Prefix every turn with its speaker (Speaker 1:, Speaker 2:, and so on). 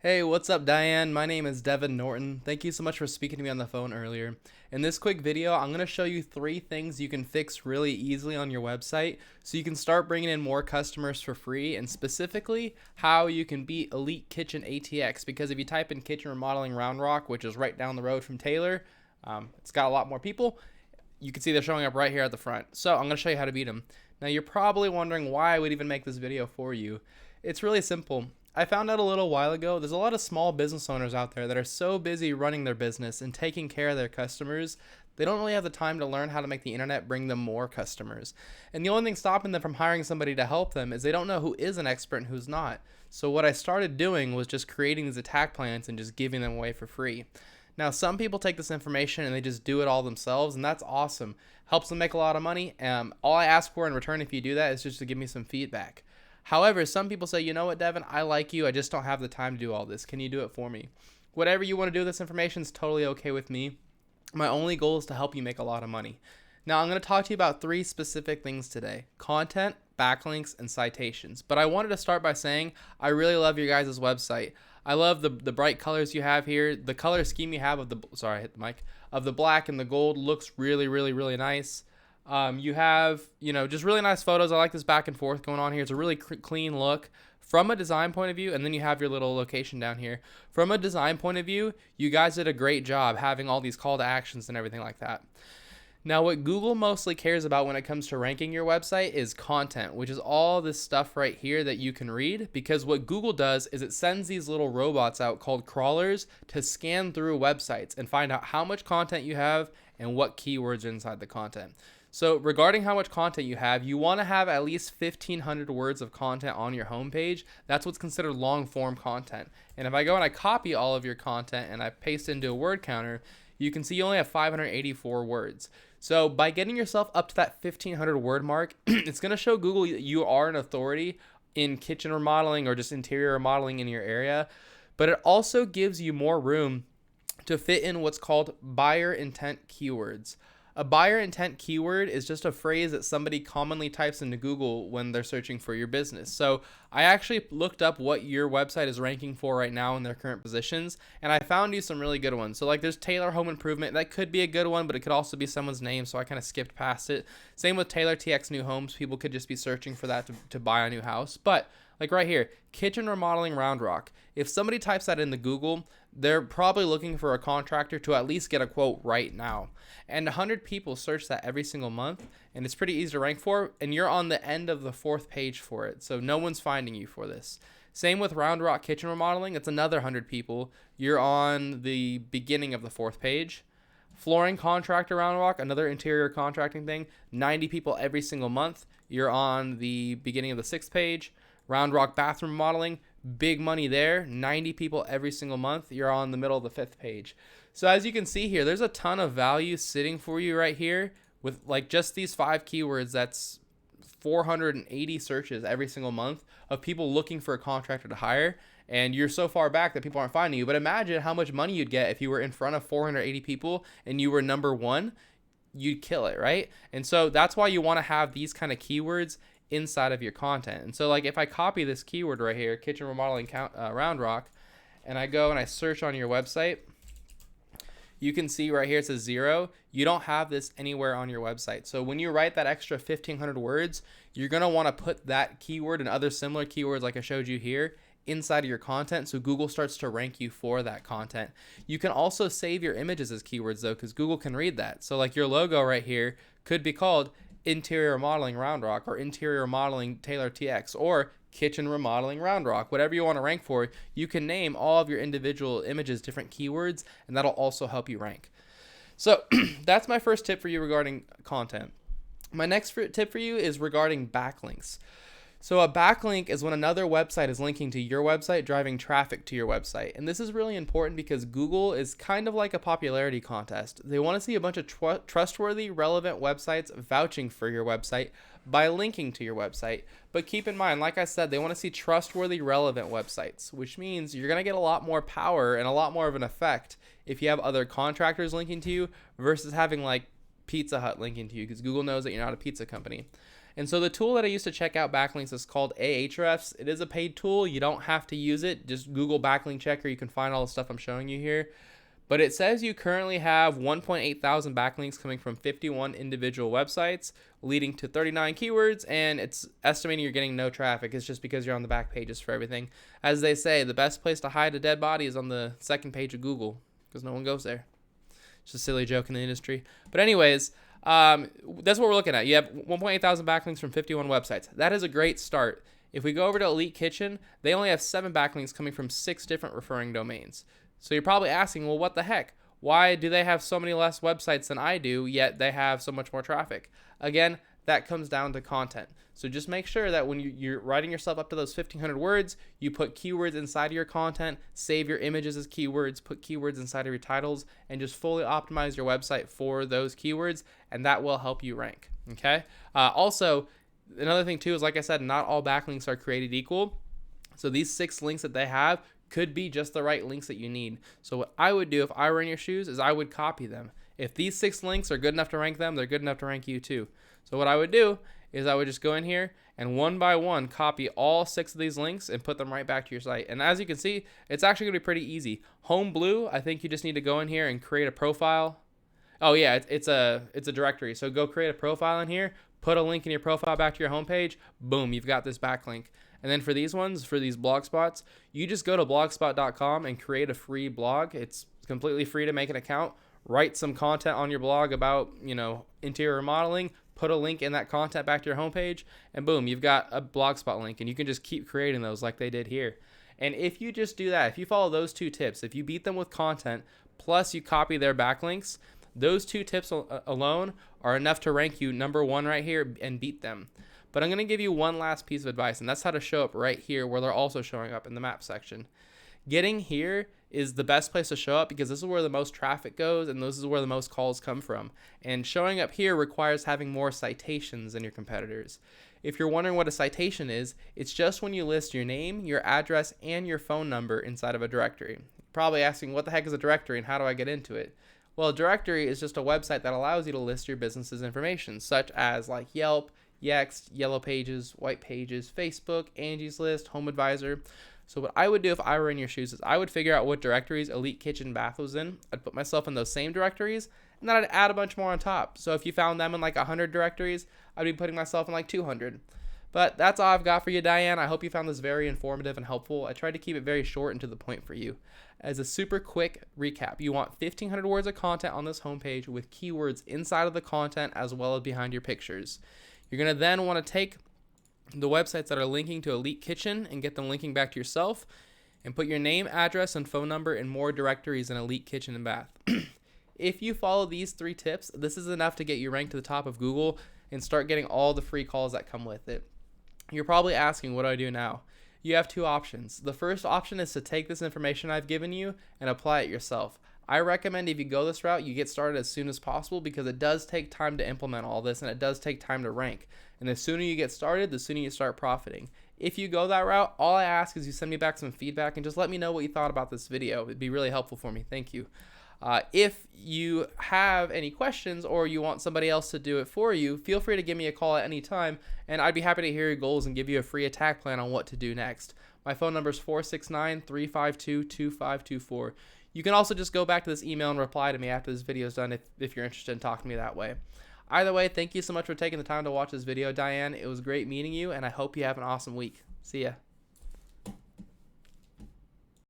Speaker 1: Hey, what's up, Diane? My name is Devin Norton. Thank you so much for speaking to me on the phone earlier. In this quick video, I'm going to show you 3 things you can fix really easily on your website so you can start bringing in more customers for free, and specifically how you can beat Elite Kitchen ATX, because if you type in kitchen remodeling Round Rock, which is right down the road from Taylor, it's got a lot more people. You can see they're showing up right here at the front. So I'm going to show you how to beat them. Now you're probably wondering why I would even make this video for you. It's really simple. I found out a little while ago there's a lot of small business owners out there that are so busy running their business and taking care of their customers, they don't really have the time to learn how to make the internet bring them more customers. And the only thing stopping them from hiring somebody to help them is they don't know who is an expert and who's not. So what I started doing was just creating these attack plans and just giving them away for free. Now, some people take this information and they just do it all themselves, and that's awesome. Helps them make a lot of money. All I ask for in return if you do that is just to give me some feedback. However, some people say, you know what, Devin, I like you. I just don't have the time to do all this. Can you do it for me? Whatever you want to do with this information is totally okay with me. My only goal is to help you make a lot of money. Now, I'm going to talk to you about 3 specific things today: content, backlinks, and citations. But I wanted to start by saying I really love your guys' website. I love the bright colors you have here. The color scheme you have of the, sorry, I hit the mic, of the black and the gold looks really, really, really nice. You have, just really nice photos. I like this back and forth going on here. It's a really clean look from a design point of view. And then you have your little location down here. From a design point of view, you guys did a great job having all these call to actions and everything like that. Now, what Google mostly cares about when it comes to ranking your website is content, which is all this stuff right here that you can read, because what Google does is it sends these little robots out called crawlers to scan through websites and find out how much content you have and what keywords are inside the content. So regarding how much content you have, you want to have at least 1,500 words of content on your homepage. That's what's considered long form content. And if I go and I copy all of your content and I paste into a word counter, you can see you only have 584 words. So by getting yourself up to that 1,500 word mark, it's going to show Google you are an authority in kitchen remodeling or just interior remodeling in your area. But it also gives you more room to fit in what's called buyer intent keywords. A buyer intent keyword is just a phrase that somebody commonly types into Google when they're searching for your business. So I actually looked up what your website is ranking for right now in their current positions, and I found you some really good ones. So like there's Taylor Home Improvement. That could be a good one, but it could also be someone's name, so I kind of skipped past it. Same with Taylor TX New Homes. People could just be searching for that to buy a new house. But like right here, kitchen remodeling Round Rock. If somebody types that into Google, they're probably looking for a contractor to at least get a quote right now. And 100 people search that every single month, and it's pretty easy to rank for, and you're on the end of the 4th page for it. So no one's finding you for this. Same with Round Rock kitchen remodeling. It's another 100 people. You're on the beginning of the 4th page. Flooring contractor Round Rock, another interior contracting thing, 90 people every single month. You're on the beginning of the 6th page. Round Rock bathroom modeling, big money there, 90 people every single month. You're on the middle of the 5th page. So as you can see here, there's a ton of value sitting for you right here with like just these 5 keywords. That's 480 searches every single month of people looking for a contractor to hire. And you're so far back that people aren't finding you. But imagine how much money you'd get if you were in front of 480 people and you were number 1. You'd kill it, right? And so that's why you want to have these kind of keywords inside of your content. And so like if I copy this keyword right here, kitchen remodeling Round Rock, and I go and I search on your website, you can see right here it says 0. You don't have this anywhere on your website. So when you write that extra 1,500 words, you're going to want to put that keyword and other similar keywords like I showed you here inside of your content, so Google starts to rank you for that content. You can also save your images as keywords though, because Google can read that. So like your logo right here could be called interior remodeling Round Rock, or interior remodeling Taylor TX, or kitchen remodeling Round Rock. Whatever you want to rank for, you can name all of your individual images different keywords, and that'll also help you rank. So that's my first tip for you regarding content. My next tip for you is regarding backlinks. So a backlink is when another website is linking to your website, driving traffic to your website. And this is really important because Google is kind of like a popularity contest. They want to see a bunch of trustworthy, relevant websites vouching for your website by linking to your website. But keep in mind, like I said, they want to see trustworthy, relevant websites, which means you're going to get a lot more power and a lot more of an effect if you have other contractors linking to you versus having like Pizza Hut linking to you, because Google knows that you're not a pizza company. And so the tool that I use to check out backlinks is called Ahrefs. It is a paid tool. You don't have to use it. Just Google backlink checker. You can find all the stuff I'm showing you here. But it says you currently have 1.8 thousand backlinks coming from 51 individual websites, leading to 39 keywords, and it's estimating you're getting no traffic. It's just because you're on the back pages for everything. As they say, the best place to hide a dead body is on the second page of Google, because no one goes there. It's a silly joke in the industry. But anyways, that's what we're looking at. You have 1.8 thousand backlinks from 51 websites. That is a great start. If we go over to Elite Kitchen, they only have 7 backlinks coming from 6 different referring domains. So you're probably asking, well, what the heck? Why do they have so many less websites than I do, yet they have so much more traffic? Again, that comes down to content. So just make sure that when you're writing yourself up to those 1,500 words, you put keywords inside of your content, save your images as keywords, put keywords inside of your titles, and just fully optimize your website for those keywords, and that will help you rank, okay? Also, another thing too is, like I said, not all backlinks are created equal. So these 6 links that they have could be just the right links that you need. So what I would do if I were in your shoes is I would copy them. If these 6 links are good enough to rank them, they're good enough to rank you too. So what I would do is I would just go in here and one by one copy all 6 of these links and put them right back to your site. And as you can see, it's actually gonna be pretty easy. Home Blue, I think you just need to go in here and create a profile. Oh yeah, it's a directory. So go create a profile in here, put a link in your profile back to your homepage, boom, you've got this backlink. And then for these ones, for these blog spots, you just go to blogspot.com and create a free blog. It's completely free to make an account. Write some content on your blog about, interior remodeling, put a link in that content back to your homepage, and boom, you've got a blogspot link, and you can just keep creating those like they did here. And if you just do that, if you follow those 2 tips, if you beat them with content, plus you copy their backlinks, those 2 tips alone are enough to rank you number 1 right here and beat them. But I'm going to give you one last piece of advice, and that's how to show up right here where they're also showing up in the map section. Getting here is the best place to show up because this is where the most traffic goes and this is where the most calls come from. And showing up here requires having more citations than your competitors. If you're wondering what a citation is, it's just when you list your name, your address, and your phone number inside of a directory. You're probably asking, what the heck is a directory and how do I get into it? Well, a directory is just a website that allows you to list your business's information, such as like Yelp, Yext, Yellow Pages, White Pages, Facebook, Angie's List, Home Advisor. So what I would do if I were in your shoes is I would figure out what directories Elite Kitchen Bath was in. I'd put myself in those same directories, and then I'd add a bunch more on top. So if you found them in like 100 directories, I'd be putting myself in like 200. But that's all I've got for you, Diane. I hope you found this very informative and helpful. I tried to keep it very short and to the point for you. As a super quick recap, you want 1,500 words of content on this homepage with keywords inside of the content as well as behind your pictures. You're going to then want to take the websites that are linking to Elite Kitchen and get them linking back to yourself and put your name, address, and phone number in more directories than Elite Kitchen and Bath. If you follow these 3 tips, this is enough to get you ranked to the top of Google and start getting all the free calls that come with it. You're probably asking, what do I do now? You have 2 options. The first option is to take this information I've given you and apply it yourself. I recommend if you go this route, you get started as soon as possible because it does take time to implement all this and it does take time to rank. And the sooner you get started, the sooner you start profiting. If you go that route, all I ask is you send me back some feedback and just let me know what you thought about this video. It'd be really helpful for me. Thank you. If you have any questions or you want somebody else to do it for you, feel free to give me a call at any time and I'd be happy to hear your goals and give you a free attack plan on what to do next. My phone number is 469-352-2524. You can also just go back to this email and reply to me after this video is done if you're interested in talking to me that way. Either way, thank you so much for taking the time to watch this video, Diane. It was great meeting you, and I hope you have an awesome week. See ya.